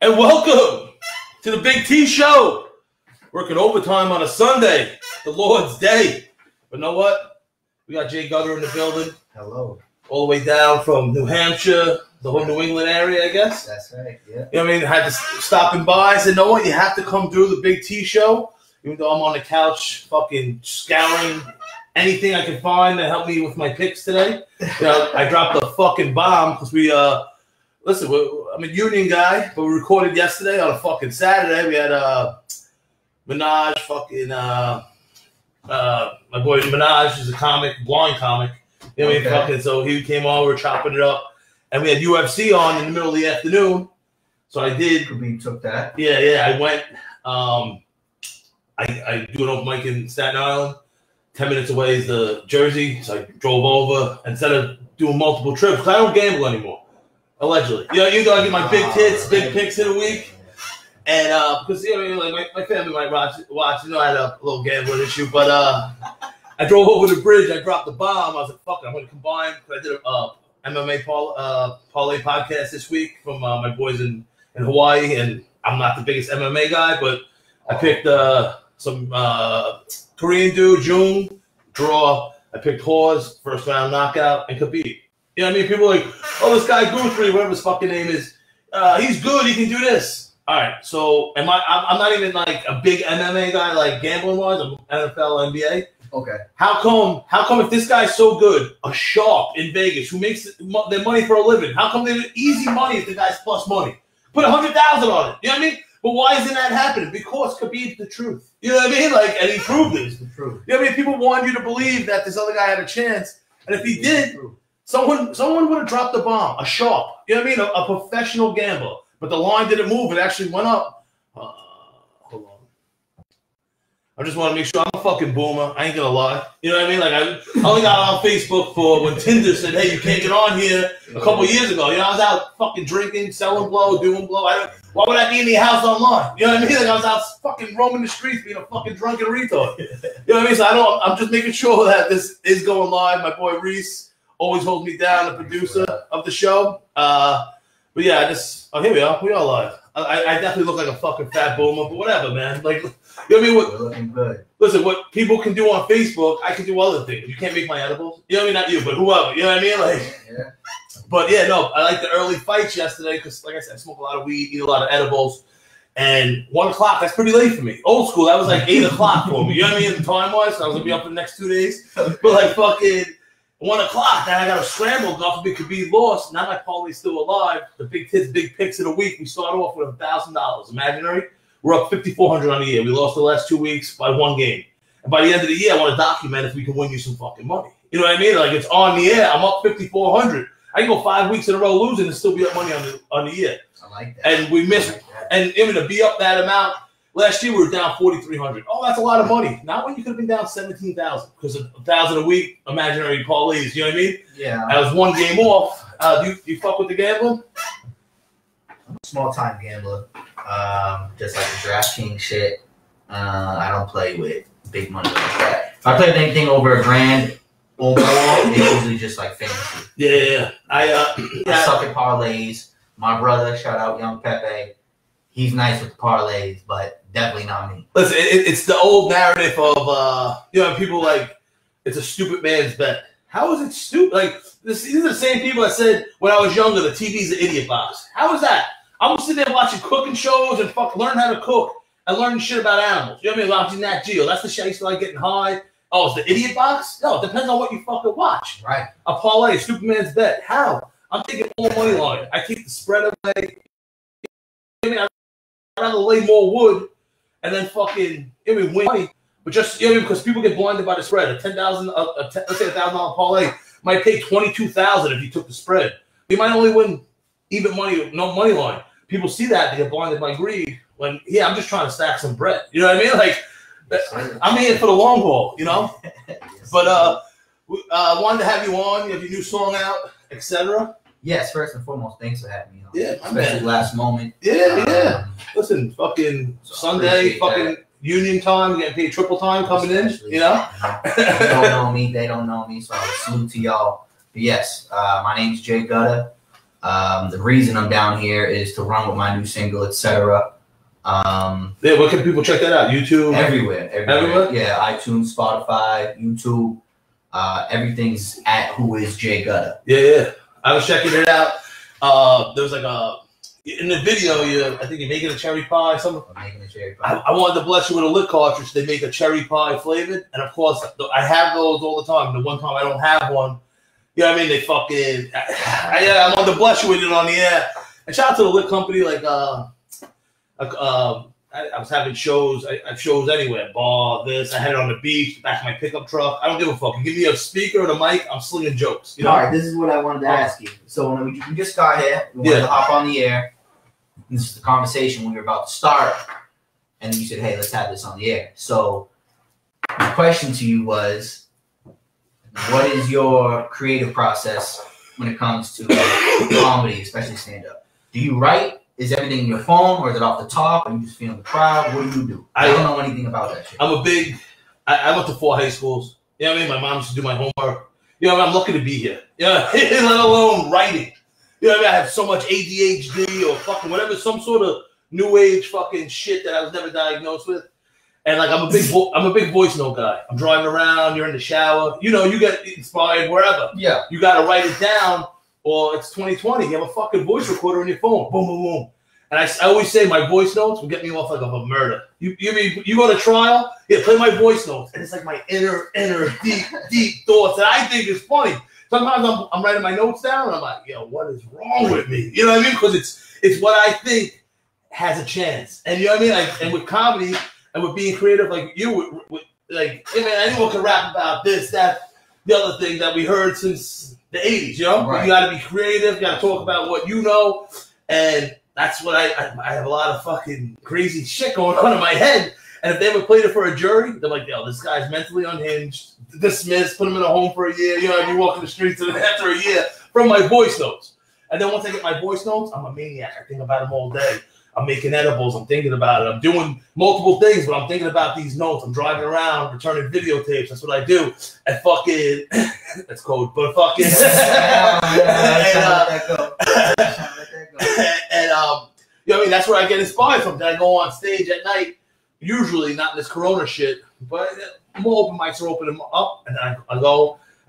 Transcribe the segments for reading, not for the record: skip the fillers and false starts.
And welcome to the Big T Show. Working overtime on a Sunday, the Lord's Day. But know what? We got Jay Gutter in the building. Hello. All the way down from New Hampshire, the whole New England area, I guess. That's right, yeah. You know what I mean? Had to stopping by. I said, know what? You have to come through the Big T Show. Even though I'm on the couch fucking scouring anything I can find to help me with my picks today. You know, I dropped a fucking bomb because we, listen, I'm a union guy, but we recorded yesterday on a fucking Saturday. We had Minaj, fucking, my boy Minaj is a comic, blind comic. You know what I mean? Fucking, so he came on, we were chopping it up. And we had UFC on in the middle of the afternoon. So I did. We took that. Yeah, I went. I do an open mic in Staten Island. 10 minutes away is the Jersey. So I drove over instead of doing multiple trips because I don't gamble anymore. Allegedly. You know, I get my big hits, big picks in a week. And because, you know, like my family might watch, you know, I had a little gambling issue. But I drove over the bridge. I dropped the bomb. I was like, fuck it, I'm going to combine. I did a MMA parlay podcast this week from my boys in Hawaii. And I'm not the biggest MMA guy, but I picked some Korean dude, June, draw. I picked Hawes, first round knockout, and Khabib. You know what I mean? People are like, oh, this guy Guthrie, whatever his fucking name is, he's good, he can do this. All right, so I'm not even like a big MMA guy, like gambling wise. I'm NFL, NBA. Okay. How come if this guy's so good, a sharp in Vegas who makes their money for a living, how come they're easy money if the guy's plus money? Put 100,000 on it. You know what I mean? But why isn't that happening? Because Khabib's the truth. You know what I mean? Like, and he proved it. It's the truth. You know what I mean? People wanted you to believe that this other guy had a chance, and if he did, someone would have dropped the bomb. A sharp. You know what I mean? A professional gambler. But the line didn't move. It actually went up. Hold on. I just want to make sure I'm a fucking boomer. I ain't gonna lie. You know what I mean? Like I only got on Facebook for when Tinder said, "Hey, you can't get on here." A couple years ago, you know, I was out fucking drinking, selling blow, doing blow. Why would I be in the house online? You know what I mean? Like I was out fucking roaming the streets, being a fucking drunken retard. You know what I mean? So I'm just making sure that this is going live. My boy Reese always holds me down, the producer of the show. But yeah, here we are. We are live. I definitely look like a fucking fat boomer, but whatever, man. Like, you know what I mean? We're looking good. Listen, what people can do on Facebook, I can do other things. You can't make my edibles. You know what I mean? Not you, but whoever. You know what I mean? Like, yeah. But yeah, no, I like the early fights yesterday because, like I said, I smoke a lot of weed, eat a lot of edibles. And 1 o'clock, that's pretty late for me. Old school, that was like 8 o'clock for me. You know what I mean? Time-wise, so I was going to be up for the next 2 days. But like fucking 1 o'clock, then I got to scramble. God forbid Khabib lost. Now my parlay's still alive. The big hits, big picks of the week. We start off with $1,000. Imaginary. We're up $5,400 on the year. We lost the last 2 weeks by 1 game. And by the end of the year, I want to document if we can win you some fucking money. You know what I mean? Like it's on the air. I'm up $5,400. I can go 5 weeks in a row losing and still be up money on the year. I like that. And we missed. And even to be up that amount, last year we were down $4,300. Oh, that's a lot of money. Not when you could have been down $17,000 because of $1,000 a week imaginary parlays. You know what I mean? Yeah. I was 1 game off. Do you fuck with the gambling? I'm a small time gambler. Just like the DraftKings shit. I don't play with big money like that. If I play with anything over $1,000 or more, it's usually just like fantasy. Yeah. I suck at parlays. My brother, shout out Young Pepe. He's nice with parlays, but definitely not me. Listen, it's the old narrative of, you know, people like, it's a stupid man's bet. How is it stupid? Like, these are the same people that said when I was younger, the TV's an idiot box. How is that? I'm sitting there watching cooking shows and learn how to cook and learning shit about animals. You know what I mean? Watching Nat Geo. That's the shit I used to like getting high. Oh, it's the idiot box? No, it depends on what you fucking watch. Right. A parlay, a stupid man's bet. How? I'm taking all money line. I keep the spread away. I mean, I'd rather lay more wood and then fucking win money. But just, you know, because people get blinded by the spread. A $10,000, let's say $1,000 parlay might pay $22,000 if you took the spread. You might only win even money, no money line. People see that, they get blinded by greed. When, yeah, I'm just trying to stack some bread. You know what I mean? Like, I'm in it for the long haul, you know? But I wanted to have you on. You have your new song out, etc. Yes, first and foremost, thanks for having me on. Yeah, especially last moment. Yeah. Listen, fucking so Sunday, fucking that. Union time, getting paid triple time coming in, you know? You don't know me, they don't know me, so I salute to y'all. But yes, my name's Jay Gutter. The reason I'm down here is to run with my new single, etc. Yeah, where can people check that out? YouTube? Everywhere. Yeah, iTunes, Spotify, YouTube. Everything's at Who Is Jay Gutter. Yeah. I was checking it out. There was like in the video, I think you're making a cherry pie. I'm making a cherry pie. I wanted to bless you with a lip cartridge. They make a cherry pie flavored, and of course, I have those all the time. The one time I don't have one, you know what I mean? They fucking. I wanted to bless you with it on the air. And shout out to the lip company. Like, I was having shows. I have shows anywhere. Bar, this. I had it on the beach, back of my pickup truck. I don't give a fuck. You give me a speaker and a mic, I'm slinging jokes. You know? All right, this is what I wanted to ask you. So when we just got here, we wanted to hop on the air. This is the conversation we were about to start, and you said, "Hey, let's have this on the air." So my question to you was, what is your creative process when it comes to comedy, especially stand-up? Do you write? Is everything in your phone, or is it off the top? Are you just feeling the crowd? What do you do? I don't know anything about that shit. I went to 4 high schools. You know what I mean? My mom used to do my homework. You know, I'm lucky to be here. Yeah, let alone writing. You know what I mean? I have so much ADHD or fucking whatever, some sort of new age fucking shit that I was never diagnosed with. And like I'm a big voice note guy. I'm driving around, you're in the shower. You know, you get inspired wherever. Yeah. You gotta write it down. Or it's 2020. You have a fucking voice recorder on your phone. Boom, boom, boom. And I always say my voice notes will get me off like of a murder. You go to trial, play my voice notes, and it's like my inner deep thoughts that I think is funny. Sometimes I'm writing my notes down, and I'm like, yo, what is wrong with me? You know what I mean? Because it's what I think has a chance. And you know what I mean? Like, and with comedy and with being creative, like you, like, I mean, anyone can rap about this, that, the other thing that we heard since the 80s, you know? Right. You got to be creative. You got to talk about what you know. And that's what I have a lot of fucking crazy shit going on in my head. And if they ever played it for a jury, they're like, yo, this guy's mentally unhinged, dismissed, put him in a home for a year. You know, you walk in the streets after a year from my voice notes. And then once I get my voice notes, I'm a maniac. I think about them all day. I'm making edibles. I'm thinking about it. I'm doing multiple things, but I'm thinking about these notes. I'm driving around, returning videotapes. That's what I do. And fucking, that's code, but fucking. You know what I mean? That's where I get inspired from. Then I go on stage at night, usually not in this Corona shit, but more open mics are opening up. And then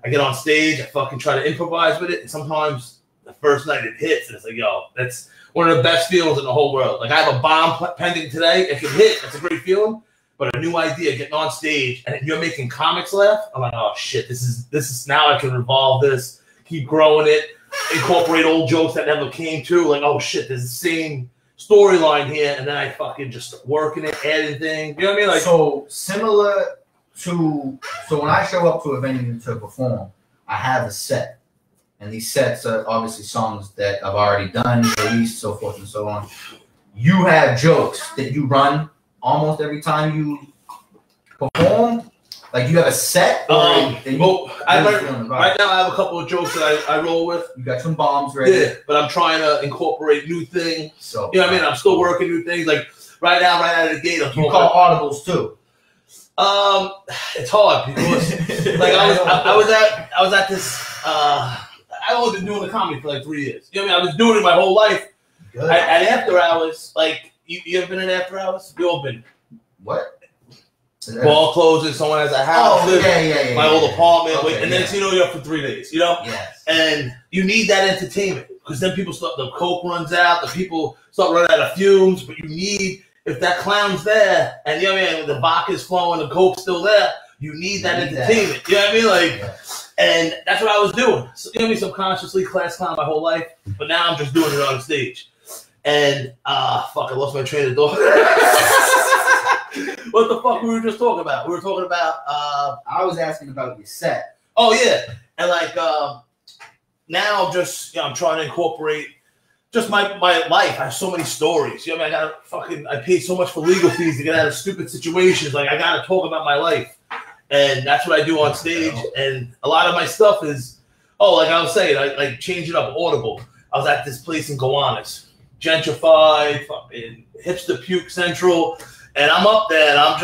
I get on stage, I fucking try to improvise with it. And sometimes the first night it hits, and it's like, yo, that's one of the best feelings in the whole world. Like I have a bomb pending today. It can hit. That's a great feeling. But a new idea, getting on stage, and you're making comics laugh. I'm like, oh shit, this is now I can revolve this, keep growing it, incorporate old jokes that never came to. Like, oh shit, there's the same storyline here, and then I fucking just working it, adding things. You know what I mean? Like, so similar to when I show up to a venue to perform, I have a set. And these sets are obviously songs that I've already done, released, so forth and so on. You have jokes that you run almost every time you perform. Like you have a set. Right now I have a couple of jokes that I roll with. You got some bombs ready. Yeah, but I'm trying to incorporate new things. So you know what I mean? I'm still working new things. Like right now, right out of the gate, you call audibles too. It's hard because like I was at this. I've only been doing the comedy for like 3 years. You know what I mean? I was doing it my whole life. At after hours, like you ever been in after hours? You all been? What? Ball closes, someone has a house. Oh, yeah. My old apartment. Okay, and then you know you're up for 3 days, you know? Yes. And you need that entertainment because then the coke runs out, the people start running out of fumes, but you need, if that clown's there and you know what I mean, the vodka's flowing, the coke's still there, you need that entertainment. You know what I mean? Like, and that's what I was doing. So, you know what I mean? Subconsciously class clown my whole life, but now I'm just doing it on stage. And, I lost my train of thought. What the fuck we were just talking about? We were talking about, I was asking about your set. Oh, yeah. And like, now I'm trying to incorporate just my life. I have so many stories. You know what I mean? I paid so much for legal fees to get out of stupid situations. Like, I got to talk about my life. And that's what I do on stage. And a lot of my stuff is, like I was saying, I like change it up, audible. I was at this place in Gowanus, gentrified, fucking hipster puke central. And I'm up there and I'm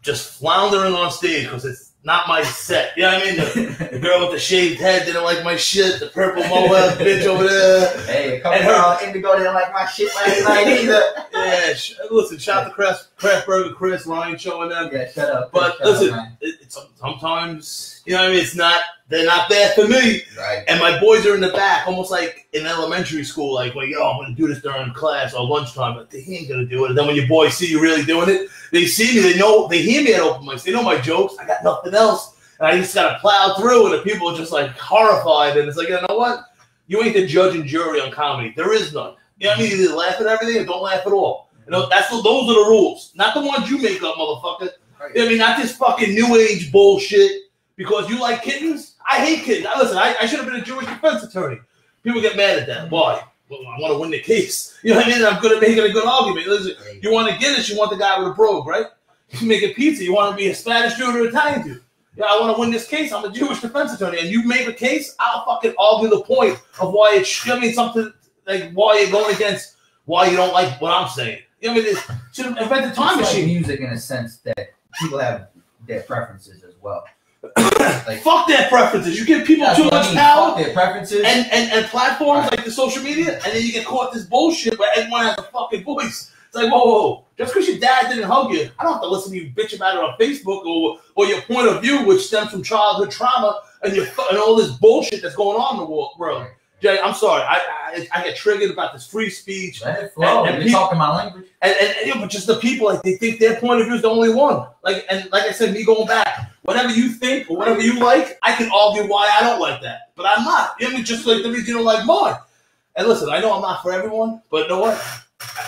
just floundering on stage because it's not my set. You know what I mean? The girl with the shaved head didn't like my shit. The purple mohawk bitch over there. Hey, a couple girls Indigo didn't like my shit last night either. Yeah, listen, shout out to Craft Burger Chris, Ryan showing them. Yeah, shut up. But listen, sometimes, you know what I mean? They're not there for me. Right. And my boys are in the back, almost like in elementary school, like, well, yo, I'm going to do this during class or lunchtime, but they ain't going to do it. And then when your boys see you really doing it, they see me, they hear me at open mics, they know my jokes, I got nothing else. And I just got to plow through, and the people are just like horrified. And it's like, you know what? You ain't the judge and jury on comedy. There is none. You know what I mean? You either laugh at everything or don't laugh at all. You know, those are the rules. Not the ones you make up, motherfucker. Right. You know what I mean? Not this fucking new age bullshit because you like kittens. I hate kittens. Listen, I should have been a Jewish defense attorney. People get mad at that. Why? Well, I want to win the case. You know what I mean? I'm good at making a good argument. Listen, you want to Guinness, you want the guy with a brogue, right? You make a pizza, you want to be a Spanish dude or Italian dude. Yeah, I want to win this case. I'm a Jewish defense attorney, and you make a case, I'll fucking argue the point of why it's. I mean, something like why you're going against why you don't like what I'm saying. You know what I mean? Should have invented time machine. Like music in a sense that people have their preferences as well. Like, fuck their preferences. You give people too much power. Fuck their preferences and platforms like the social media, and then you get caught this bullshit where everyone has a fucking voice. It's like, whoa. Just because your dad didn't hug you, I don't have to listen to you bitch about it on Facebook or your point of view, which stems from childhood trauma and all this bullshit that's going on in the world. Jay, I'm sorry. I get triggered about this free speech. Let it flow. You're people, talking my language. And but just the people, like, they think their point of view is the only one. Like I said, me going back, whatever you think or whatever you like, I can argue why I don't like that. But I'm not. You know what I mean? Just like the reason you don't like mine. And listen, I know I'm not for everyone, but you know what?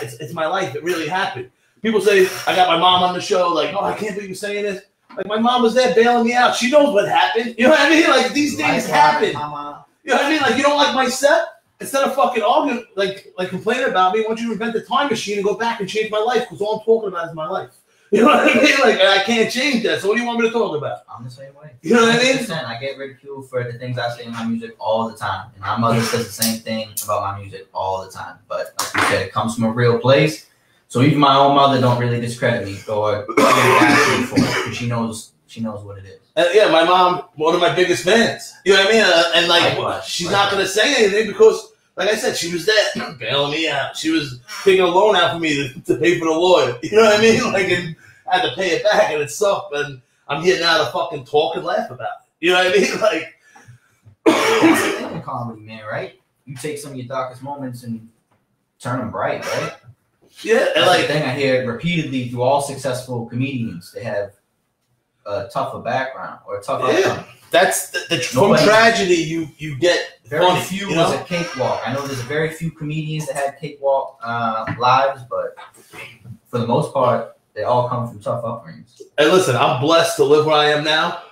It's my life. It really happened. People say, I got my mom on the show, like, oh, I can't believe you're saying this. Like, my mom was there bailing me out. She knows what happened. You know what I mean? Like, these things happen. Mama. You know what I mean? Like, you don't like my set? Instead of fucking arguing, like complaining about me, I want you to invent the time machine and go back and change my life, because all I'm talking about is my life. You know what I mean? Like, I can't change that. So what do you want me to talk about? I'm the same way. You know what I mean? I get ridiculed for the things I say in my music all the time. And my mother says the same thing about my music all the time. But like you said, it comes from a real place. So even my own mother don't really discredit me or ask me for it, because she knows what it is. Yeah, my mom, one of my biggest fans. You know what I mean? And like, she's not going to say anything because, like I said, she was there bailing me out. She was taking a loan out for me to pay for the lawyer. You know what I mean? Like, and I had to pay it back, and it sucked. And I'm here now to fucking talk and laugh about it. You know what I mean? Like, that's the thing in comedy, man, right? You take some of your darkest moments and turn them bright, right? Yeah, and that's like, the thing I hear repeatedly through all successful comedians. They have a tougher background or a tougher outcome. That's from tragedy you get very funny, few you know? was a cakewalk. I know there's very few comedians that had cakewalk lives, but for the most part, they all come from tough upbringings. Hey, listen, I'm blessed to live where I am now.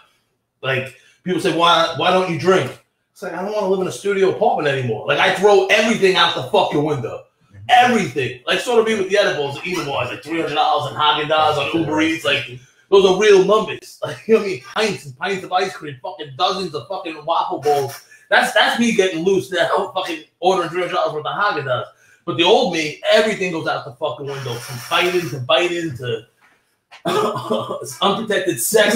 Like, people say, why don't you drink? It's like, I don't want to live in a studio apartment anymore. Like, I throw everything out the fucking window. Everything. Like, sort of me with the edibles, the eatables, like $300 and Haagen-Dazs on Uber Eats. Like, those are real numbers. Like, you know what I mean? Pints and pints of ice cream, fucking dozens of fucking waffle balls. That's me getting loose now, fucking ordering $300 worth of Haagen-Dazs. But the old me, everything goes out the fucking window. From fighting to biting to unprotected sex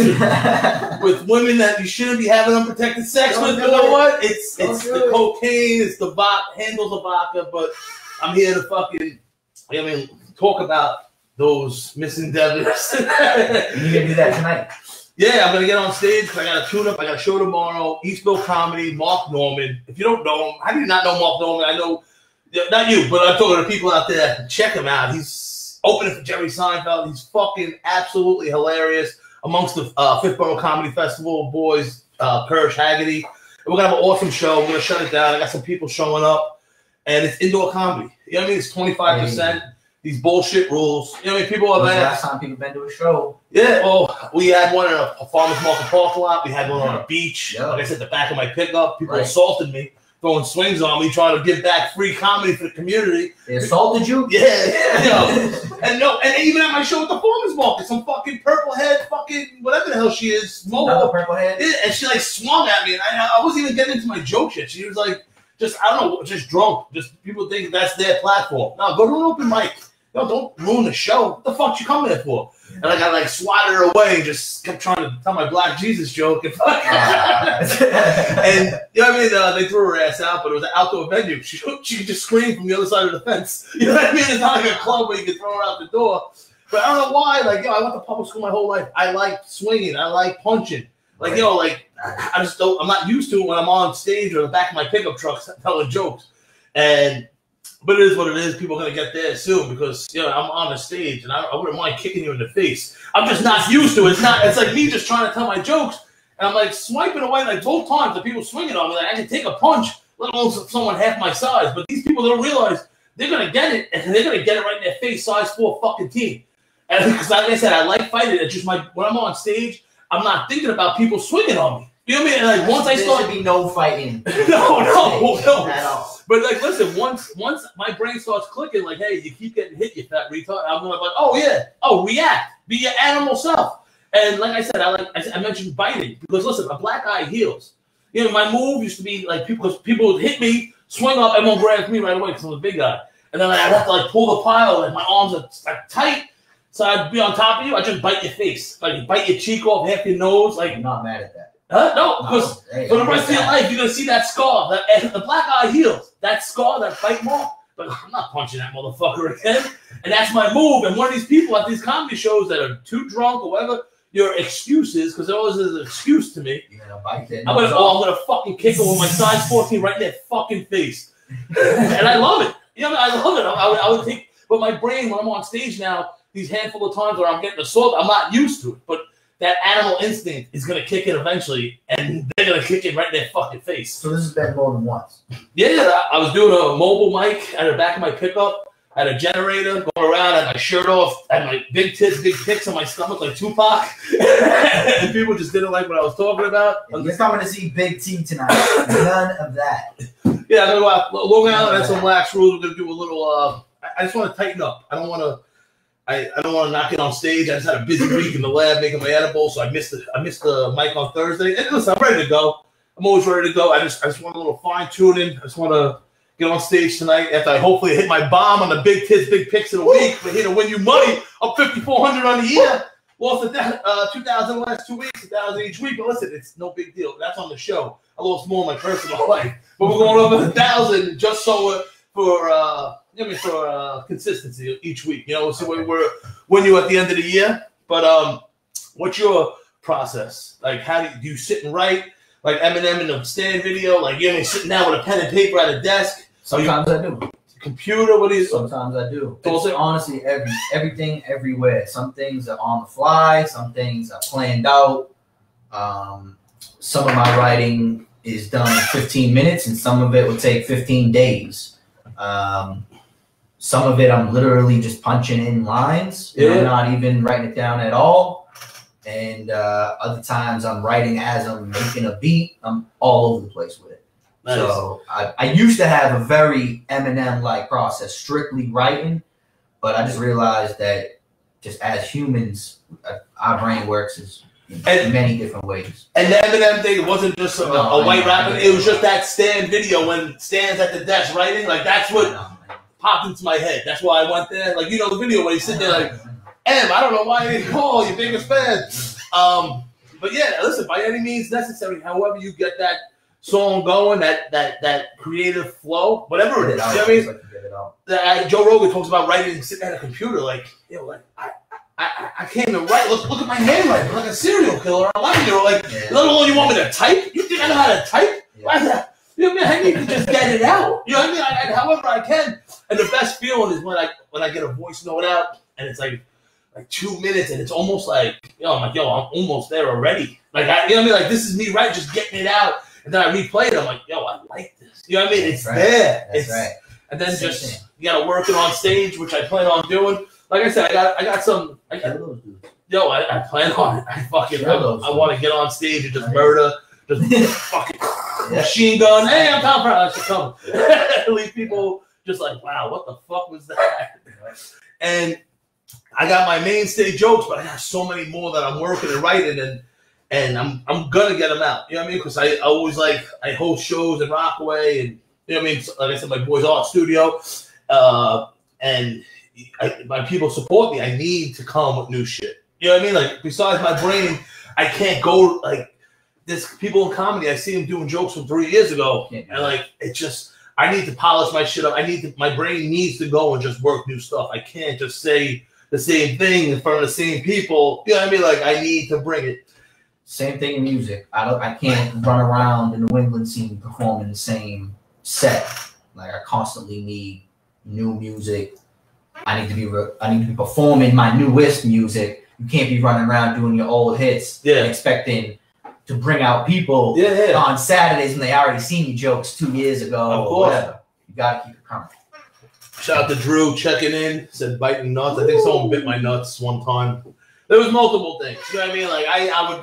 with women that you shouldn't be having unprotected sex with. You know what? It's the cocaine, it's the handles of vodka, but I'm here to fucking, I mean, talk about those misendeavors. You're gonna do that tonight? Yeah, I'm gonna get on stage because I got a tune-up. I got a show tomorrow. Eastville Comedy, Mark Norman. If you don't know him, how do you not know Mark Norman? I know, not you, but I'm talking to people out there. Check him out. He's opening for Jerry Seinfeld. He's fucking absolutely hilarious. Amongst the Fifth Borough Comedy Festival boys, Kirsch, Haggerty. We're gonna have an awesome show. We're gonna shut it down. I got some people showing up, and it's indoor comedy. You know what I mean? It's 25%. These bullshit rules. You know what I mean? People are like, last time people been to a show. Yeah, well, we had one in a farmer's market parking lot. We had one on a beach. Yep. Like I said, the back of my pickup. People assaulted me, throwing swings on me, trying to give back free comedy for the community. They assaulted you? Yeah. You know. And even at my show at the farmer's market, some fucking purple head, fucking whatever the hell she is, Another purple head? Yeah, and she like swung at me, and I wasn't even getting into my joke yet. She was like, I don't know, just drunk. Just people think that's their platform. No, go to an open mic. No, don't ruin the show. What the fuck you coming there for? And like I like swatted her away and just kept trying to tell my Black Jesus joke. And you know what I mean? They threw her ass out, but it was an outdoor venue. She could just scream from the other side of the fence. You know what I mean? It's not like a club where you can throw her out the door. But I don't know why. Like, I went to public school my whole life. I like swinging. I like punching. Like, I just don't. I'm not used to it when I'm on stage or in the back of my pickup truck telling jokes. But it is what it is. People are gonna get there soon because I'm on the stage and I wouldn't mind kicking you in the face. I'm just not used to it. It's like me just trying to tell my jokes and I'm like swiping away like both times the people swinging on me. Like I can take a punch, let alone someone half my size. But these people don't realize they're gonna get it and they're gonna get it right in their face, size 4 fucking team. And because like I said, I like fighting. It's just when I'm on stage, I'm not thinking about people swinging on me. You know what I mean? And like once I start, there should be no fighting. No. At all. But like, listen, once my brain starts clicking, like, hey, you keep getting hit, you fat retard. I'm going like, oh yeah, react, be your animal self. And like I said, I mentioned biting because listen, a black eye heals. You know, my move used to be like people would hit me, swing up, and won't grab me right away because I'm a big guy. And then I'd have to like pull the pile, and my arms are like tight. So I'd be on top of you. I just bite your face, like you bite your cheek off, half your nose. Like I'm not mad at that. No, because for the rest of your life, you're going to see that scar. The black eye heals. That scar, that bite mark. But I'm not punching that motherfucker again. And that's my move. And one of these people at these comedy shows that are too drunk or whatever, your excuses, because there always is an excuse to me. You're going to bite that. I'm going to fucking kick him with my size 14 right in their fucking face. And I love it. You know, I love it. I would think, but my brain, when I'm on stage now, these handful of times where I'm getting assaulted, I'm not used to it. But that animal instinct is going to kick in eventually, and they're going to kick it right in their fucking face. So this has been more than once? Yeah, I was doing a mobile mic at the back of my pickup. I had a generator going around, I had my shirt off, I had my big tits, big pics on my stomach like Tupac. And people just didn't like what I was talking about. You're coming to see Big T tonight. None of that. Yeah, I'm going to go out Long Island and some lax rules. We're going to do a little, I just want to tighten up. I don't want to knock it on stage. I just had a busy week in the lab making my edible, so I missed the mic on Thursday. And listen, I'm ready to go. I'm always ready to go. I just want a little fine tuning. I just want to get on stage tonight after I hopefully hit my bomb on the big tits, big pics of the week. We're here to win you money. Up $5,400 on the year. Lost $2,000 the last 2 weeks, $1,000 each week. But listen, it's no big deal. That's on the show. I lost more in my personal life, but we're going over $1,000 just so for consistency each week. You know, so we're when you at the end of the year. But what's your process? Like, how do you sit and write? Like Eminem in the stand video, like you're sitting down with a pen and paper at a desk. Sometimes I do. Computer, what do you? Sometimes I do. It's honestly everything, everywhere. Some things are on the fly. Some things are planned out. Some of my writing is done in 15 minutes, and some of it will take 15 days. Some of it I'm literally just punching in lines. Yeah. I'm not even writing it down at all. And other times I'm writing as I'm making a beat. I'm all over the place with it. Nice. So I used to have a very Eminem-like process, strictly writing, but I just realized that just as humans, our brain works in many different ways. And the Eminem thing wasn't just a white rapper. It was just that stand video when Stan's at the desk writing. Like, that's what popped into my head. That's why I went there. Like, you know the video when he's sitting there like, I don't know why you didn't call, your biggest fan. But yeah, listen, by any means necessary, however you get that song going, that creative flow, whatever it is. You know what I mean? Joe Rogan talks about writing and sitting at a computer, like, I can't even write. Look at my handwriting. I'm like a serial killer or a 11-year-old. Like, let alone you want me to type? You think I know how to type? Yeah. You know what I mean? I need to just get it out. You know what I mean? However I can. And the best feeling is when I get a voice note out and it's like 2 minutes and it's almost like, I'm like, I'm almost there already. Like, you know what I mean? Like, this is me, right? Just getting it out. And then I replay it. I'm like, I like this. You know what I mean? It's there. That's right. And then you got to work it on stage, which I plan on doing. Like I said, I got some. I plan on it. I want to get on stage and just murder, just fucking machine gun. Hey, I'm Tom Pratt. Let's come. Leave people just like, wow, what the fuck was that? And I got my mainstay jokes, but I got so many more that I'm working and writing, and I'm gonna get them out. You know what I mean? Because I always I host shows in Rockaway, and you know what I mean. Like I said, my boy's art studio, and my people support me. I need to come with new shit. You know what I mean? Like, besides my brain, I can't go, like, there's people in comedy, I see them doing jokes from 3 years ago, and, like, it just, I need to polish my shit up. My brain needs to go and just work new stuff. I can't just say the same thing in front of the same people. You know what I mean? Like, I need to bring it. Same thing in music. I can't run around in the New England scene performing the same set. Like, I constantly need new music. I need to be performing my newest music. You can't be running around doing your old hits and expecting to bring out people on Saturdays when they already seen your jokes 2 years ago. Of course. Or whatever. You gotta keep it coming. Shout out to Drew checking in. Said biting nuts. I think someone bit my nuts one time. There was multiple things. You know what I mean? Like I would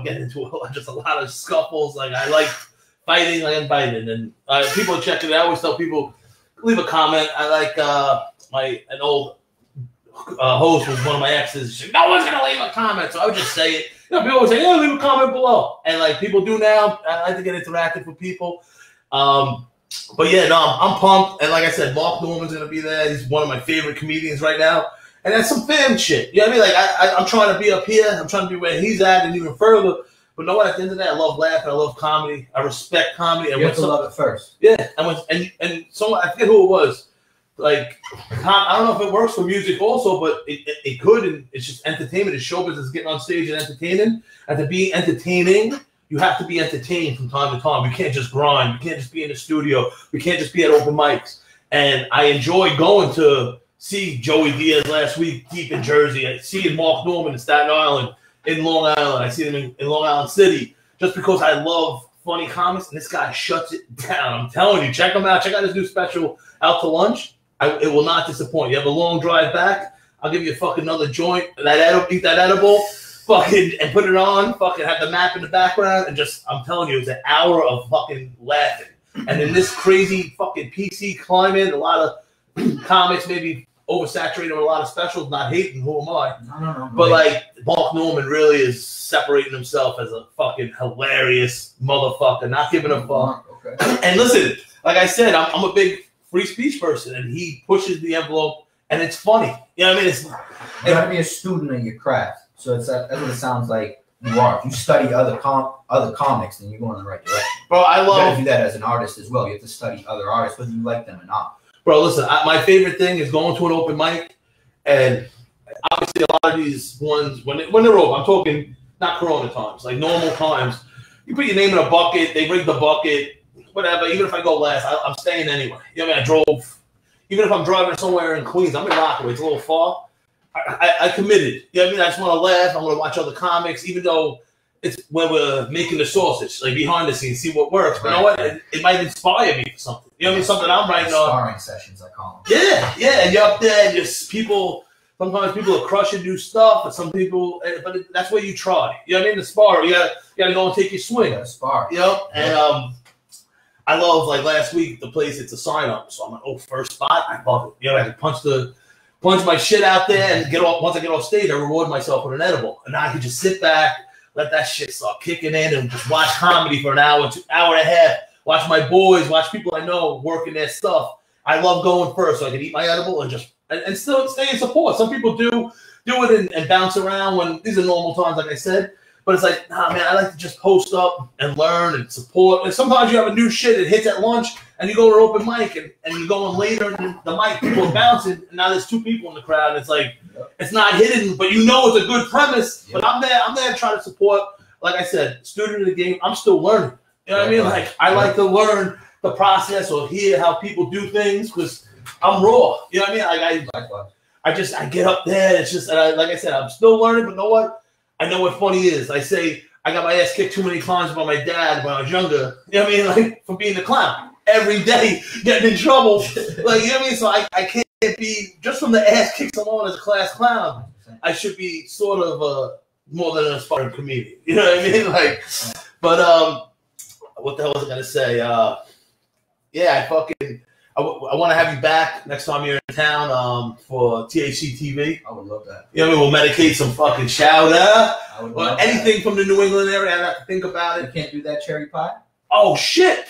get into just a lot of scuffles. Like I like fighting, like I'm biting, and people are checking it. I always tell people leave a comment. I like an old host was one of my exes. She said, no one's gonna leave a comment, so I would just say it. You know, people always say, "Yeah, leave a comment below," and like people do now. I like to get interactive with people. But yeah, no, I'm pumped. And like I said, Mark Norman's gonna be there. He's one of my favorite comedians right now. And that's some fan shit. You know what I mean? Like I'm trying to be up here. I'm trying to be where he's at and even further. But no, at the end of the day, I love laughing. I love comedy. I respect comedy. You have to love it first. Yeah, and someone, I forget who it was. Like, I don't know if it works for music also, but it could. And it's just entertainment. It's show business, getting on stage and entertaining. And to be entertaining, you have to be entertained from time to time. You can't just grind. You can't just be in the studio. You can't just be at open mics. And I enjoy going to see Joey Diaz last week deep in Jersey. I see Mark Norman in Staten Island, in Long Island. I see him in Long Island City just because I love funny comics, and this guy shuts it down. I'm telling you, check him out. Check out his new special, Out to Lunch. It will not disappoint. You have a long drive back, I'll give you a fucking another joint, eat that edible, fucking, and put it on, fucking have the map in the background, and just, I'm telling you, it's an hour of fucking laughing. And in this crazy fucking PC climate, a lot of comics maybe oversaturated with a lot of specials, not hating, who am I? No. But like, Mark Norman really is separating himself as a fucking hilarious motherfucker, not giving a fuck. Okay. And listen, like I said, I'm a big free speech person, and he pushes the envelope, and it's funny. You know what I mean? You gotta be a student of your craft. So that's what it sounds like you are. If you study other comics, then you're going in the right direction. Bro, I love... You gotta do that as an artist as well. You have to study other artists, whether you like them or not. Bro, listen, my favorite thing is going to an open mic, and obviously a lot of these ones, when they're open, I'm talking not Corona times, like normal times, you put your name in a bucket, they rig the bucket, whatever. Even if I go last, I'm staying anyway. You know what I mean? I drove, even if I'm driving somewhere in Queens, I'm in Rockaway, it's a little far. I committed. You know what I mean? I just want to laugh. I want to watch other comics, even though it's when we're making the sausage, like behind the scenes, see what works. But you know what? It might inspire me for something. You know what I mean? Something I'm writing on. Sparring sessions, I call them. Yeah. And you're up there, and just people. Sometimes people are crushing new stuff, and some people. But that's where you try. You know what I mean? The spar. You gotta go and take your swing. Yeah, spar. You know. And I love, like last week, the place. It's a sign up, so I'm like, first spot. I love it. You know, I can punch my shit out there and get off. Once I get off stage, I reward myself with an edible, and now I can just sit back. Let that shit start kicking in and just watch comedy for an hour, hour and a half. Watch my boys, watch people I know working their stuff. I love going first so I can eat my edible and just and still stay in support. Some people do it and bounce around when these are normal times, like I said. But it's like, nah, man, I like to just post up and learn and support. And sometimes you have a new shit that hits at lunch and you go to an open mic and you go in later and the mic, people are bouncing, and now there's 2 people in the crowd. And it's like, it's not hidden, but you know it's a good premise. But I'm there trying to support, like I said, student of the game. I'm still learning. You know what I mean? Like, I like to learn the process or hear how people do things because I'm raw. You know what I mean? Like I get up there. It's just, like I said, I'm still learning, but you know what? I know what funny is. I say I got my ass kicked too many times by my dad when I was younger. You know what I mean? Like, for being a clown. Every day, getting in trouble. Like, you know what I mean? So I can't be, just from the ass kicks alone as a class clown, I should be sort of more than an aspiring comedian. You know what I mean? Like, but what the hell was I going to say? Yeah, I want to have you back next time you're in town for THC TV. I would love that. You know what I mean? We'll medicate some fucking chowder. I would love anything from the New England area. I have to think about it. You can't do that cherry pie? oh shit,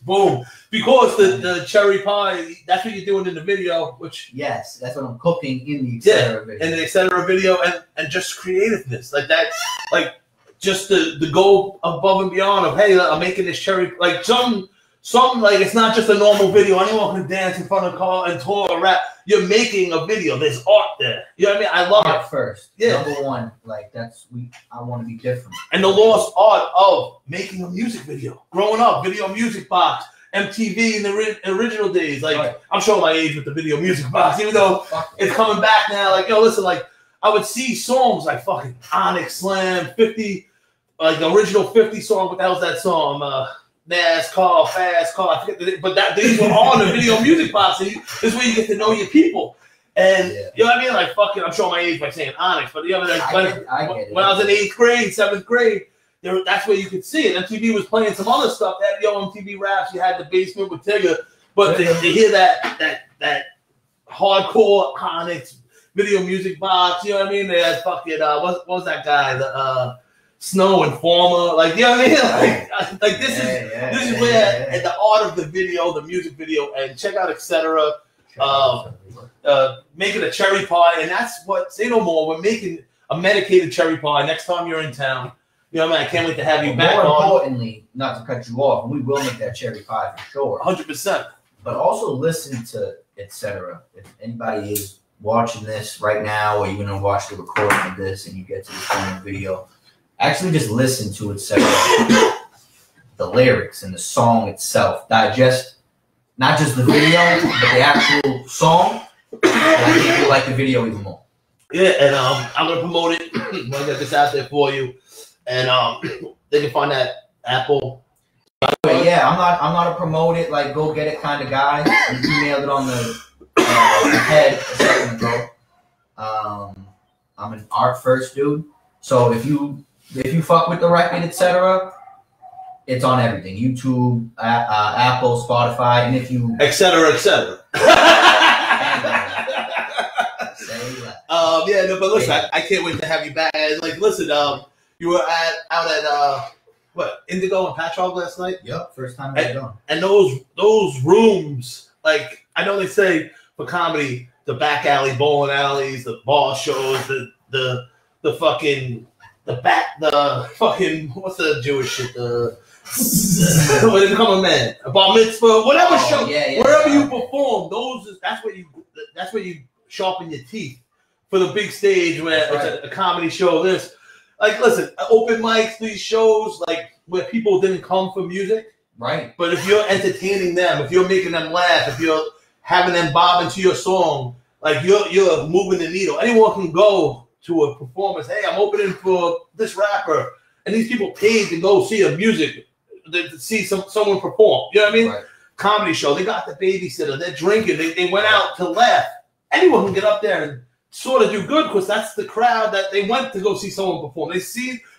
boom. Because the cherry pie, that's what you're doing in the video, which yes, that's what I'm cooking in the etc. video. In the etc. video, and just creativeness, like that, like just the go above and beyond of, hey, I'm making this cherry, like something like it's not just a normal video. Anyone can dance in front of a car and tour or rap. You're making a video. There's art there. You know what I mean? I love art it. First, yeah. Number one, like I want to be different. And the lost art of making a music video. Growing up, video music box. MTV in the original days, like right. I'm showing my age with the video music box, even though it's coming back now. Like, yo, listen, like I would see songs like fucking Onyx Slam, 50, like the original 50 song. What the hell's that song? NASCAR, Fast Car. I forget but these were on the video music box. And this is where you get to know your people. And you know what I mean? Like fucking, I'm showing my age by saying Onyx, but you know, like, when I was in 8th grade, 7th grade. That's where you could see it. MTV was playing some other stuff. That MTV Raps, you had the basement with Tigger, but to hear that hardcore Onyx video music box, you know what I mean? They had fucking what was that guy? The Snow Informer, like you know what I mean? Like this is where and the art of the video, the music video, and check out etc. Making a cherry pie, and that's what say no more. We're making a medicated cherry pie next time you're in town. You know what I mean? I can't wait to have you back on. More importantly, not to cut you off, we will make that cherry pie for sure. 100%. But also listen to etc. If anybody is watching this right now, or you're going to watch the recording of this and you get to the final video, actually just listen to etc. The lyrics and the song itself. Digest not just the video, but the actual song. And I think you'll like the video even more. Yeah, and I'm going to promote it. I'm going to get this out there for you. And they can find that Apple. But yeah, I'm not a promote it, like go get it kind of guy. You emailed it on the head a second ago. I'm an art first dude. So if you fuck with the record, etc., it's on everything: YouTube, Apple, Spotify, and if you etc. Yeah, no, but listen, I can't wait to have you back. Like, listen, you were out at what, Indigo and Patchogue last night? Yep, first time I've done. And those rooms, like I know they say for comedy, the back alley bowling alleys, the bar shows, the fucking what's the Jewish shit? When they become a man, a bar mitzvah, whatever show, wherever you perform, that's where you sharpen your teeth for the big stage where it's a comedy show. Like, listen, open mics, these shows, like, where people didn't come for music. Right. But if you're entertaining them, if you're making them laugh, if you're having them bob into your song, like, you're moving the needle. Anyone can go to a performance, hey, I'm opening for this rapper. And these people paid to go see a music, to see someone perform. You know what I mean? Right. Comedy show. They got the babysitter. They're drinking. They went out to laugh. Anyone can get up there and sort of do good because that's the crowd that they went to go see someone perform. They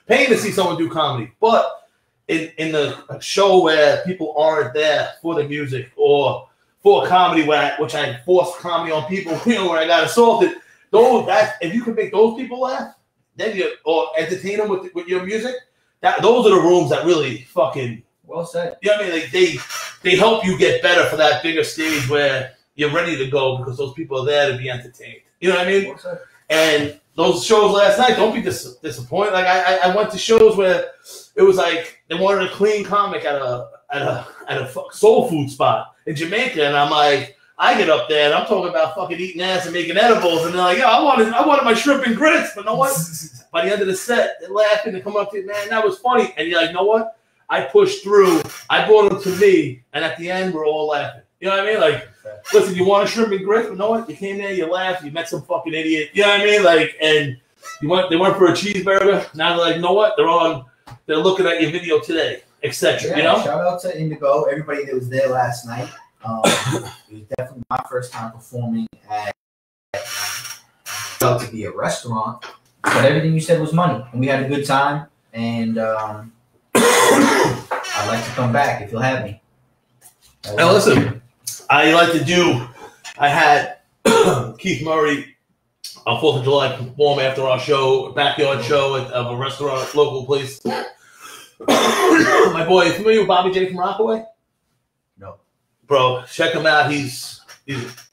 paying to see someone do comedy. But in the show where people aren't there for the music or for comedy, which I forced comedy on people, you know, where I got assaulted, if you can make those people laugh, then or entertain them with your music, those are the rooms that really fucking well said. You know what I mean? Like they help you get better for that bigger stage where you're ready to go because those people are there to be entertained. You know what I mean? Well said. And those shows last night, don't be disappointed. Like I went to shows where it was like they wanted a clean comic at a soul food spot in Jamaica, and I'm like, I get up there and I'm talking about fucking eating ass and making edibles, and they're like, yo, I wanted my shrimp and grits, but you know what? By the end of the set, they're laughing, they come up to you, man, that was funny, and you're like, you know what? I pushed through, I brought them to me, and at the end, we're all laughing. You know what I mean? Like, listen, you want a shrimp and grits, but you know what? You came there, you laughed, you met some fucking idiot. You know what I mean? Like, and they went for a cheeseburger. Now they're like, you know what? They're looking at your video today, etc. Yeah, you know? Shout out to Indigo, everybody that was there last night. It was definitely my first time performing at to be a restaurant, but everything you said was money, and we had a good time. And I'd like to come back if you'll have me. Now listen, I had Keith Murray on 4th of July perform after our show, backyard show of a restaurant, local place. My boy, familiar with Bobby J from Rockaway? No. Bro, check him out. He's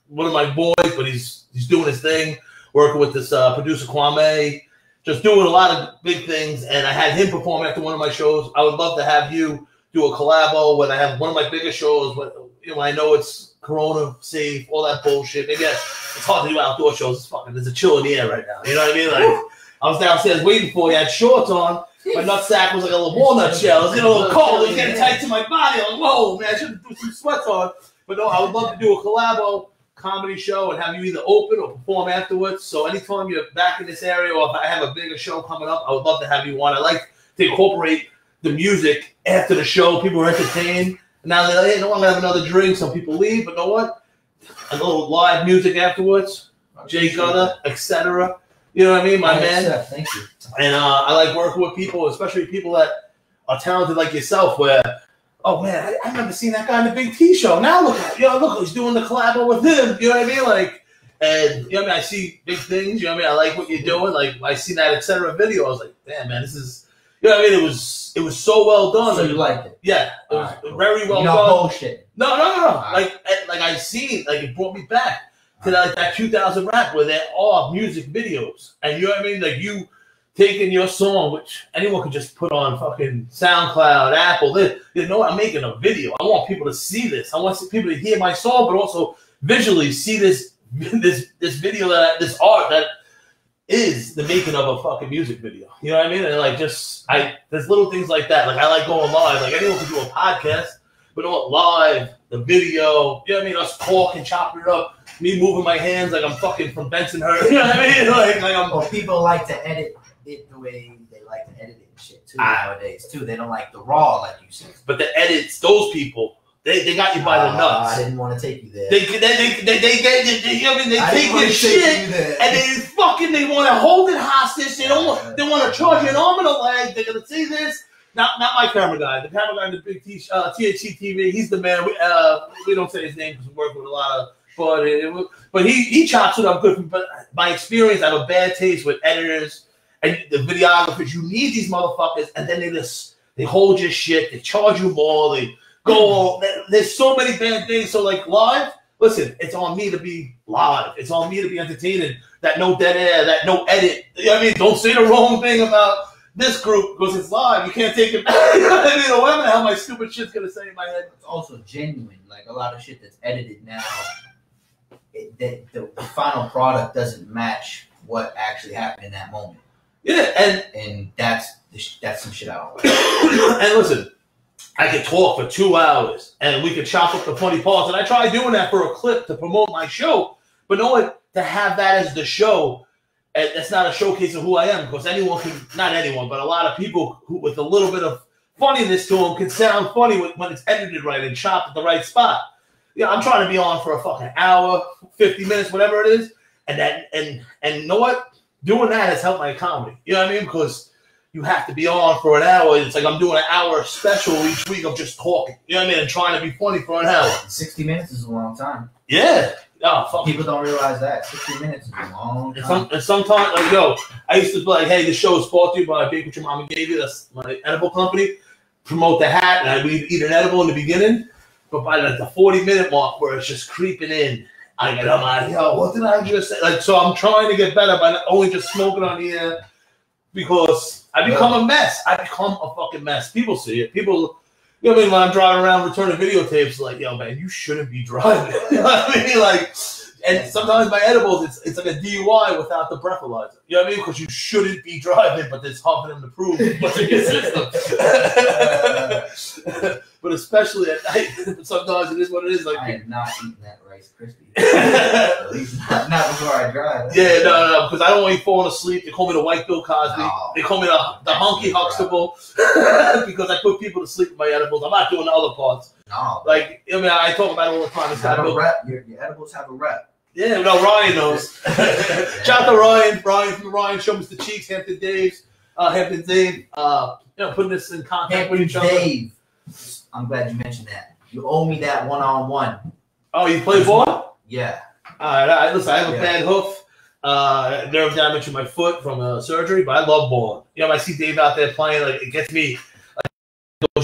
one of my boys, but he's doing his thing, working with this producer Kwame, just doing a lot of big things. And I had him perform after one of my shows. I would love to have you do a collabo when I have one of my biggest shows. When I know it's Corona safe, all that bullshit. Maybe it's hard to do outdoor shows. There's a chill in the air right now. You know what I mean? Like I was downstairs waiting for you. I had shorts on. My nutsack was like a little walnut shell. It was getting a little cold. It was getting tight to my body. I'm like, whoa, man, I should have threw some sweats on. But no, I would love to do a collabo comedy show and have you either open or perform afterwards. So anytime you're back in this area or if I have a bigger show coming up, I would love to have you on. I like to incorporate the music after the show. People are entertained. Now they're like, hey, no, I'm going to have another drink. Some people leave, but know what? A little live music afterwards. Jay Gunner, etc. You know what I mean? My man. Yeah, thank you. And I like working with people, especially people that are talented like yourself, where, oh man, I remember seeing that guy in the Big T show. Now look, he's doing the collabo with him. You know what I mean? Like, and you know what I mean? I see big things. You know what I mean? I like what you're doing. Like, I seen that etc. video. I was like, damn, man, this is, you know what I mean? It was so well done. So you liked it? Yeah, it was very well done. Bullshit. No. Like I seen, like it brought me back to that 2000 rap where there are music videos, and you know what I mean? Like you taking your song, which anyone could just put on fucking SoundCloud, Apple. You know, I'm making a video. I want people to see this. I want people to hear my song, but also visually see this video, this art that is the making of a fucking music video. You know what I mean? And like there's little things like that. Like I like going live. Like anyone can do a podcast, but live, the video, you know what I mean? Us talking, chopping it up, me moving my hands like I'm fucking from Bensonhurst. You know what I mean? Like I'm. Well, people like to edit it the way they like to edit it and shit too nowadays too. They don't like the raw, like you said. But the edits, those people, they got you by the nuts. I didn't want to take you there. They get you know what I mean? They take your shit and they want to hold it hostage. They want to charge you an arm and a leg. They're gonna say this. Not my camera guy. The camera guy in the Big THC TV. He's the man. We don't say his name because we work with a lot of. But he chops it up good. But my experience, I have a bad taste with editors and the videographers. You need these motherfuckers, and then they hold your shit. They charge you more. They go. There's so many bad things. So like live, listen, it's on me to be live. It's on me to be entertaining. That no dead air. That no edit. You know what I mean? Don't say the wrong thing about this group because it's live. You can't take it back. You know what I mean? Or whatever the hell my stupid shit's gonna say in my head. It's also genuine. Like a lot of shit that's edited now. The final product doesn't match what actually happened in that moment. Yeah, and that's some shit I don't like. And listen, I could talk for 2 hours, and we could chop up the funny parts. And I tried doing that for a clip to promote my show. But know what? To have that as the show, and that's not a showcase of who I am, because not anyone, but a lot of people who with a little bit of funniness to them can sound funny when it's edited right and chopped at the right spot. Yeah, I'm trying to be on for a fucking hour, 50 minutes, whatever it is, and you know what? Doing that has helped my comedy. You know what I mean? Because you have to be on for an hour. It's like I'm doing an hour special each week of just talking. You know what I mean? And trying to be funny for an hour. 60 minutes is a long time. Yeah. Oh, fuck. People don't realize that. 60 minutes is a long time. And sometimes, like, yo, I used to be like, hey, this show is brought to you by Bake What Your Mama Gave You. That's my edible company. Promote the hat, and I would eat an edible in the beginning. But by like the 40-minute mark where it's just creeping in, I'm like, yo, what did I just say? Like, so I'm trying to get better by not only just smoking on the air because I become a mess. I become a fucking mess. People see it. People, you know what I mean? When I'm driving around returning videotapes, like, yo, man, you shouldn't be driving. You know what I mean? Like, and sometimes my edibles, it's like a DUI without the breathalyzer. You know what I mean? Because you shouldn't be driving, but there's humping them to prove what's in your system. But especially at night, sometimes it is what it is. Like I am not eating that Rice Krispie. At least not before I drive. Yeah, no, because I don't want you falling asleep. They call me the White Bill Cosby. No, they call me the Hunky Huxtable because I put people to sleep with my edibles. I'm not doing the other parts. No, like I mean, I talk about it all the time. It's have a rep. Your edibles have a rep. Yeah, no, Ryan knows. Shout out to Ryan. Ryan from the Ryan Show, Mr. Cheeks, Hampton Dave. Putting this in contact with each other. Dave. I'm glad you mentioned that. You owe me that one-on-one. Oh, you play ball? Yeah. All right. Listen, I have a bad hoof. Nerve damage in my foot from surgery, but I love balling. You know, I see Dave out there playing. Like, it gets me.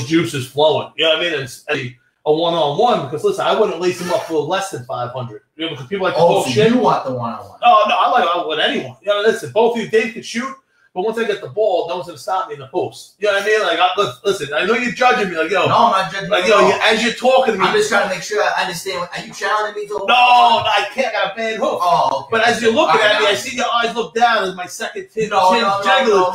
juices flowing. You know what I mean? And a one-on-one, because listen, I wouldn't lace him up for less than 500. You know, because people like to talk shit. You want the one-on-one? Oh no, I want anyone. You know, listen, both of you, Dave can shoot. But once I get the ball, no one's gonna stop me in the post. You know what I mean? Like, listen, I know you're judging me. Like, yo, no, I'm not judging. Like, yo, as you're talking to me, I'm just trying to make sure I understand. Are you challenging me to? No, I can't. I got a bad hook. Oh, okay. But as you're looking at me, I see your eyes look down, and my second chin jiggling. No.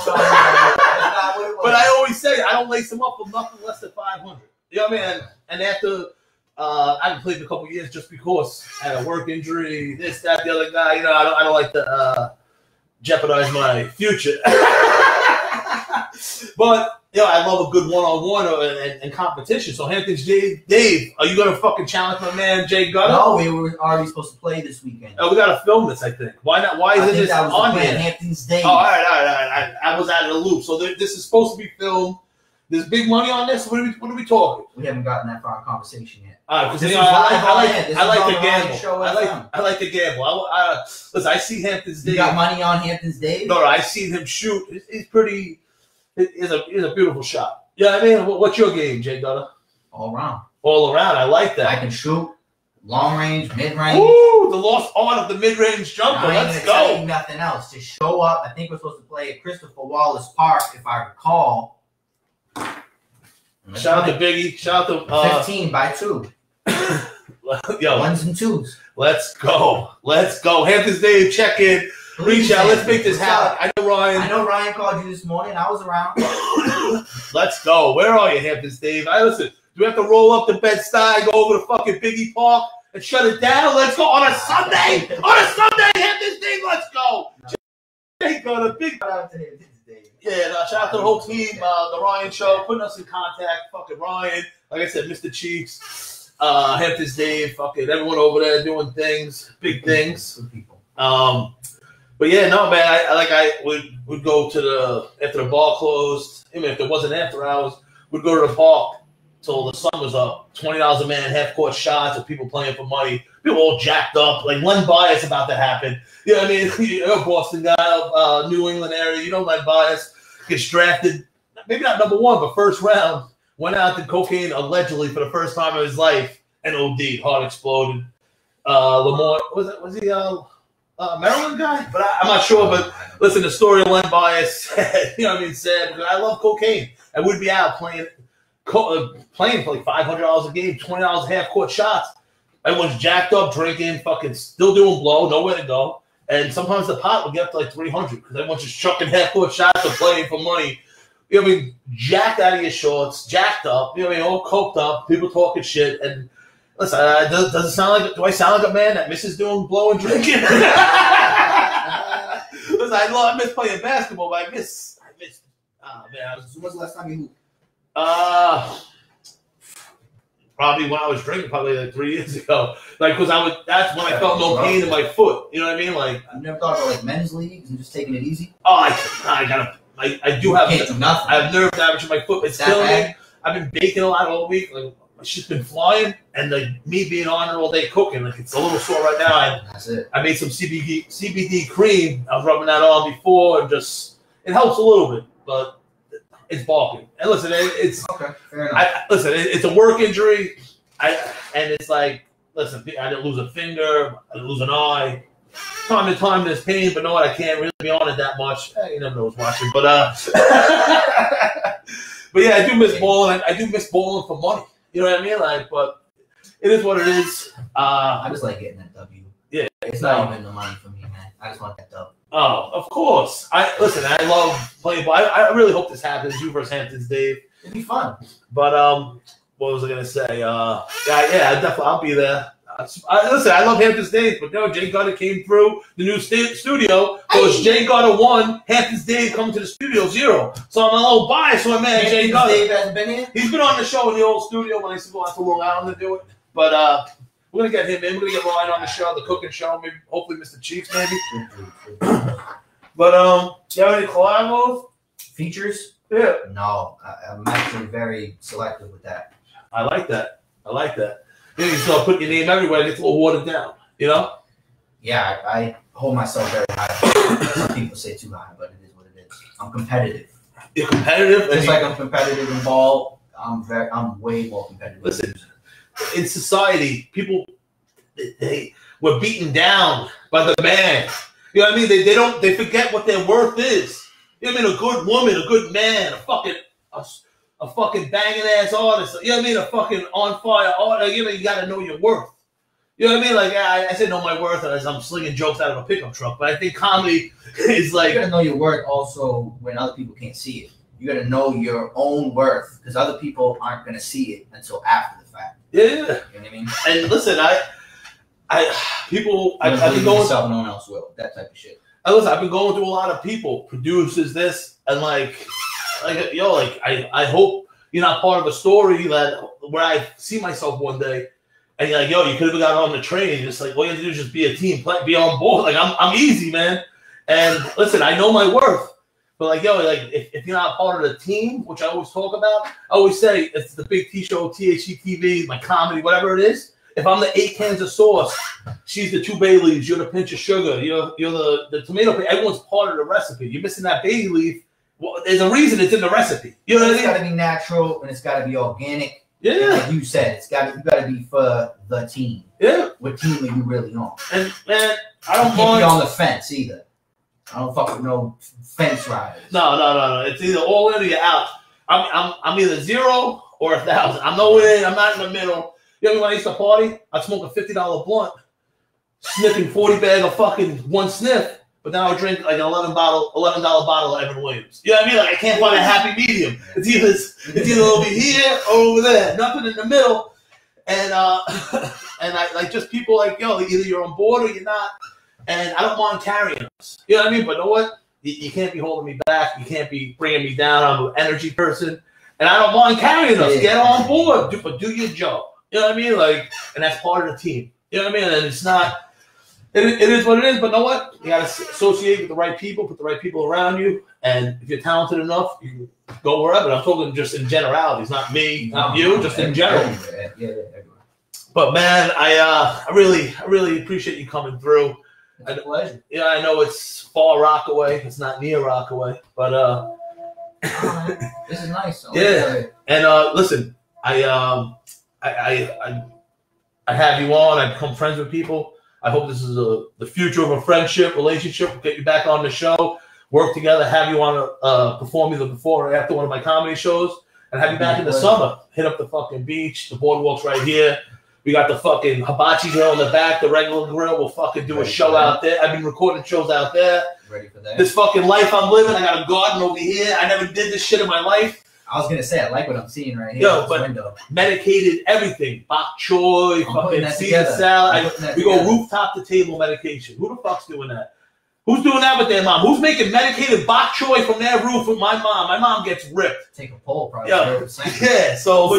But I always say I don't lace them up for nothing less than 500. You know what I mean? And after I haven't played in a couple of years just because I had a work injury, this, that, the other guy. You know, I don't like to jeopardize my future. But, you know, I love a good one-on-one and competition. So, Hampton's Dave, are you going to fucking challenge my man, Jay Gutter? No, we were already supposed to play this weekend. Oh, we got to film this, I think. Why not? Why isn't this on here? Hampton's Dave. Oh, all right. I was out of the loop. So, this is supposed to be filmed. There's big money on this? What are we talking? We haven't gotten that far in conversation yet. All right, because I like to gamble. I like to gamble. Listen, I see Hampton's Dave. You got money on Hampton's Dave? No, I seen him shoot. He's pretty. He's a beautiful shot. Yeah, I mean, what's your game, Jay Gutter? All around. All around. I like that. I can shoot long range, mid range. Ooh, the lost art of the mid range jumper. Let's go. Tell you nothing else. Just show up. I think we're supposed to play at Christopher Wallace Park, if I recall. Shout out to Biggie. Shout out to 15 by 2. Yo, 1s and 2s. Let's go. Hampton's Dave, check in. Reach out. Let's make this happen. I know Ryan called you this morning. I was around. Let's go. Where are you, Hampton's Dave? Listen. Do we have to roll up to Bed-Stuy, go over to fucking Biggie Park and shut it down? Let's go on a Sunday. Hampton's Dave. Let's go. Jay Gutter, big shout out to Hampton's Dave. Yeah, shout out to the whole team, the Ryan Show, putting us in contact. Fucking Ryan, like I said, Mr. Cheeks, Hampton's Dave, fucking everyone over there doing things, big things. Good people. But yeah, no, man, I would go to after the bar closed, even if it wasn't after hours, we'd go to the park till the sun was up. $20 a man, half-court shots of people playing for money. People all jacked up. Like, Len Bias about to happen. You know what I mean? You're a Boston guy, New England area. You know Len Bias gets drafted, maybe not number 1, but first round. Went out to cocaine allegedly for the first time in his life and OD'd. Heart exploded. Lamar, was he Maryland guy? But I'm not sure. But listen, the story of Len Bias, you know what I mean, sad. I love cocaine. I would be out playing for like $500 a game, $20 half-court shots. Everyone's jacked up, drinking, fucking still doing blow, nowhere to go. And sometimes the pot would get up to like 300 because everyone's just chucking half-court shots or playing for money. You know what I mean? Jacked out of your shorts, jacked up, you know what I mean? All coked up, people talking shit. And listen, does it sound like, do I sound like a man that misses doing blow and drinking? Listen, I miss playing basketball, but I miss, man. When was the last time you hooped? Probably when I was drinking, probably like 3 years ago. Like, because that's when I felt no pain in my foot. You know what I mean? Like, I've never thought about like men's leagues and just taking it easy. Oh, I do have. Can't do nothing. I have nerve damage in my foot. It's killing me. I've been baking a lot all week. Like, my shit's been flying, and like me being on it all day cooking, like it's a little sore right now. That's it. I made some CBD cream. I was rubbing that on before, and just it helps a little bit, but it's balking. And listen, it's okay. Fair enough. It's a work injury. And it's like, listen, I didn't lose a finger, I didn't lose an eye. Time to time, there's pain, but no, I can't really be on it that much. You never know who's watching, but but yeah, I do miss bowling. I do miss bowling for money. You know what I mean? Like, but it is what it is. I just like getting that W. Yeah, it's not even the money for me, man. I just want that W. Oh, of course. I love playing ball. I really hope this happens. You versus Hampton's Dave. It'd be fun. But what was I gonna say? Yeah, definitely. I'll be there. Listen, I love Hampton's Dave, but no, Jay Gutter came through the new studio. So it's Jay Gutter 1, Hampton's Dave coming to the studio 0. So I'm a little biased for my man Jay Gutter. Dave hasn't been here? He's been on the show in the old studio when I used to go out to Long Island to do it. But we're gonna get him in. We're gonna get Ryan on the show, the cooking show, maybe hopefully Mr. Cheeks, maybe. But you have any collabos? Features? Yeah. No, I'm actually very selective with that. I like that. You know, you start putting your name everywhere, it gets a little watered down, you know? Yeah, I hold myself very high. Some people say too high, but it is what it is. I'm competitive. You're competitive? Just like I'm competitive in ball, I'm way more competitive. Listen, in society, people they were beaten down by the man. You know what I mean? They forget what their worth is. You know what I mean? A good woman, a good man, a fucking banging ass artist. You know what I mean? A fucking on fire artist. You gotta know your worth. You know what I mean? Like I said, know my worth as I'm slinging jokes out of a pickup truck. But I think comedy is like you gotta know your worth also when other people can't see it. You gotta know your own worth because other people aren't gonna see it until after the fact. Yeah. You know what I mean? And listen, I've been going yourself, no one else will. That type of shit. I've been going through a lot of people, producers, this, and I hope you're not part of a story where I see myself one day, and you're like, yo, you could have got on the train. Just like all you have to do is just be a team, be on board. Like I'm easy, man. And listen, I know my worth. But like, yo, like if you're not part of the team, which I always talk about, I always say it's the Big T Show, THC my comedy, whatever it is. If I'm the 8 cans of sauce, she's the 2 bay leaves, you're the pinch of sugar, you're the tomato paste. Everyone's part of the recipe. You're missing that bay leaf. Well, there's a reason it's in the recipe. You know what I mean? It's got to be natural and it's got to be organic. Yeah. And like you said, you got to be for the team. Yeah. What team are you really on? And man, I don't you can't be mind on the fence either. I don't fuck with no fence riders. No. It's either all in or you're out. I'm either 0 or 1,000. I'm nowhere in. I'm not in the middle. You know when I used to party, I'd smoke a $50 blunt, sniffing 40 bag of fucking one sniff, but now I would drink like an $11 bottle of Evan Williams. You know what I mean? Like I can't find a happy medium. It's either over here or over there. Nothing in the middle. And I like just people like, yo, either you're on board or you're not. And I don't mind carrying us. You know what I mean? But you know what? You can't be holding me back. You can't be bringing me down. I'm an energy person. And I don't mind carrying us. Get on board. But do your job. You know what I mean? Like, and that's part of the team. You know what I mean? And it's not, it is what it is, but you know what? You got to associate with the right people, put the right people around you. And if you're talented enough, you can go wherever. I'm talking just in generalities, not me, not you, just in general. Yeah, everywhere. But man, I really appreciate you coming through. It's a pleasure. Yeah, I know it's far Rockaway. It's not near Rockaway, but this is nice. Yeah. And listen, I have you on. I become friends with people. I hope this is the future of a friendship, relationship. We'll get you back on the show, work together, have you on perform either before or after one of my comedy shows, and have you back in the summer. Hit up the fucking beach. The boardwalk's right here. We got the fucking hibachi grill in the back, the regular grill. We'll fucking do a show out there. I've been recording shows out there. Ready for that? This fucking life I'm living. I got a garden over here. I never did this shit in my life. I was gonna say I like what I'm seeing right here. Yo, but window. Medicated everything. Bok choy, fucking Caesar salad. We go rooftop to table medication. Who the fuck's doing that? Who's doing that with their mom? Who's making medicated bok choy from their roof with my mom? My mom gets ripped. Take a poll, probably. Yeah. So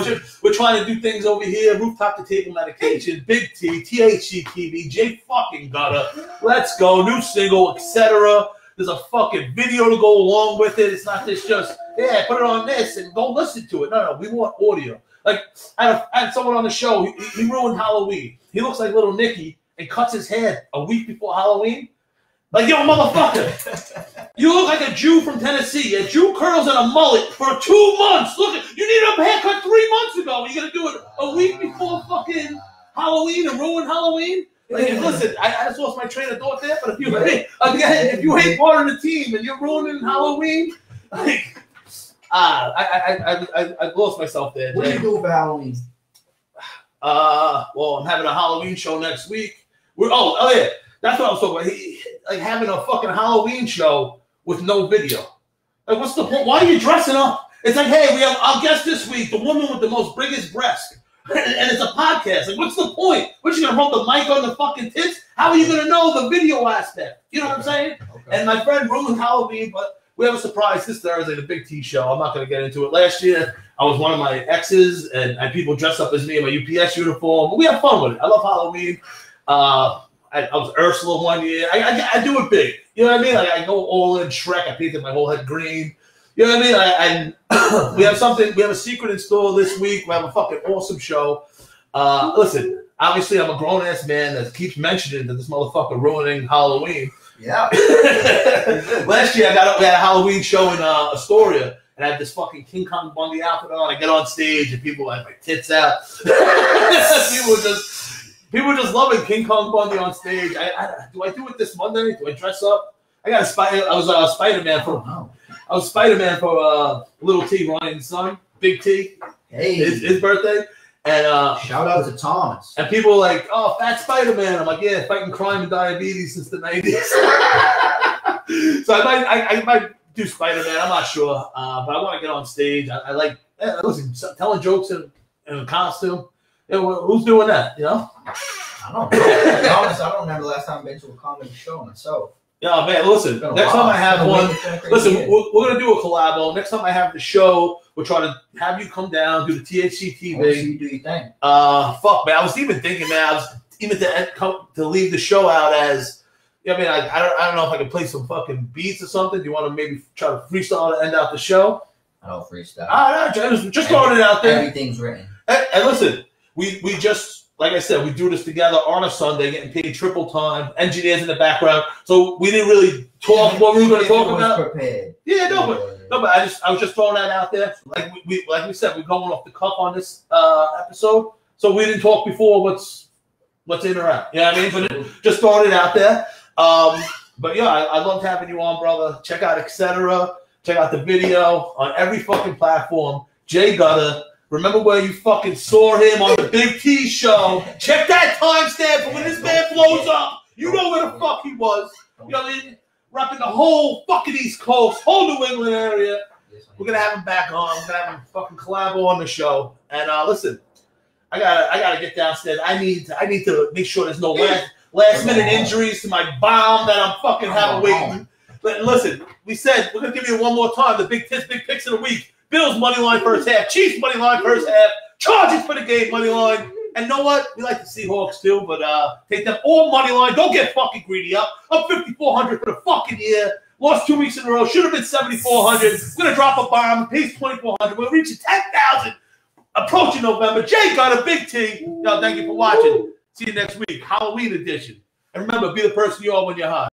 we're trying to do things over here. Rooftop to table medication. Big T, THC TV, J fucking Gutter. Let's go. New single, etc. There's a fucking video to go along with it. It's not just yeah, put it on this and go listen to it. No, we want audio. Like I had someone on the show. He ruined Halloween. He looks like Little Nicky and cuts his hair a week before Halloween. Like, yo, motherfucker, you look like a Jew from Tennessee. A Jew curls and a mullet for 2 months. Look, you needed a haircut 3 months ago. You're gonna do it a week before fucking Halloween and ruin Halloween? Like, listen, I just lost my train of thought there. But if you hate part of the team and you're ruining Halloween, like, I lost myself there. What do you do for Halloween? Well, I'm having a Halloween show next week. Oh yeah. That's what I was talking about. Like having a fucking Halloween show with no video. Like, what's the point? Why are you dressing up? It's like, hey, we have our guest this week, the woman with the most biggest breast. And it's a podcast. Like, what's the point? What, you gonna hold the mic on the fucking tits? How are you gonna know the video aspect? You know what I'm saying? Okay. And my friend ruined Halloween, but we have a surprise this Thursday, the Big T Show. I'm not gonna get into it. Last year, I was one of my exes, and people dressed up as me in my UPS uniform. But we have fun with it. I love Halloween. I was Ursula one year. I do it big. You know what I mean? Like, I go all in Shrek. I painted my whole head green. You know what I mean? We have something. We have a secret in store this week. We have a fucking awesome show. Listen, obviously, I'm a grown ass man that keeps mentioning that this motherfucker ruining Halloween. Yeah. Last year, we had a Halloween show in Astoria, and I had this fucking King Kong Bundy outfit on. I get on stage and people had my tits out. people were just loving King Kong Bundy on stage. Do I do it this Monday? Do I dress up? I got a Spider. I was Spider-Man for. I was Spider-Man for Little T, Ryan's son, Big T. Hey, his birthday. And shout out to Thomas. And people were like, "Oh, Fat Spider-Man." I'm like, "Yeah, fighting crime and diabetes since the '90s." So I might do Spider-Man. I'm not sure, but I want to get on stage. I like listen, telling jokes in a costume. You know, who's doing that? You know? I don't know. To be honest, I don't remember the last time I've been to a comedy show myself. Yeah, man. Listen, next time I have one, listen, we're gonna do a collabo. Next time I have the show, we'll try to have you come down, do the THC TV. What do you think? Fuck, man. I was even thinking, man. I was even to leave the show out as. Yeah, I mean, I don't know if I can play some fucking beats or something. Do you want to maybe try to freestyle to end out the show? I don't freestyle. Just throwing it out there. Everything's written. And listen, we just. Like I said, we do this together on a Sunday, getting paid triple time, engineers in the background. So we didn't really talk what we were going to talk about. Prepared. Yeah, but I was just throwing that out there. Like we said, we're going off the cuff on this episode. So we didn't talk before what's in or out. You know what I mean? But just throwing it out there. But yeah, I loved having you on, brother. Check out Etc. Check out the video on every fucking platform. Jay Gutter. Remember where you fucking saw him on the Big T show. Check that timestamp for when this man blows up. You know where the fuck he was. You know what I mean? Repping the whole fucking East Coast, whole New England area. We're going to have him back on. We're going to have him fucking collabo on the show. And listen, I gotta get downstairs. I need to make sure there's no last minute injuries to my bomb that I'm fucking having waiting. Listen, we said we're going to give you one more time the big picks of the week. Bills money line first half, Chiefs money line first half, Chargers for the game money line. And you know what? We like the Seahawks too, but take them all money line. Don't get fucking greedy up. I'm 5,400 for the fucking year. Lost 2 weeks in a row. Should have been 7,400. We're gonna drop a bomb. Pays 2,400. We're reaching 10,000. Approaching November. Jay got a Big T. Yo, thank you for watching. See you next week, Halloween edition. And remember, be the person you are when you're high.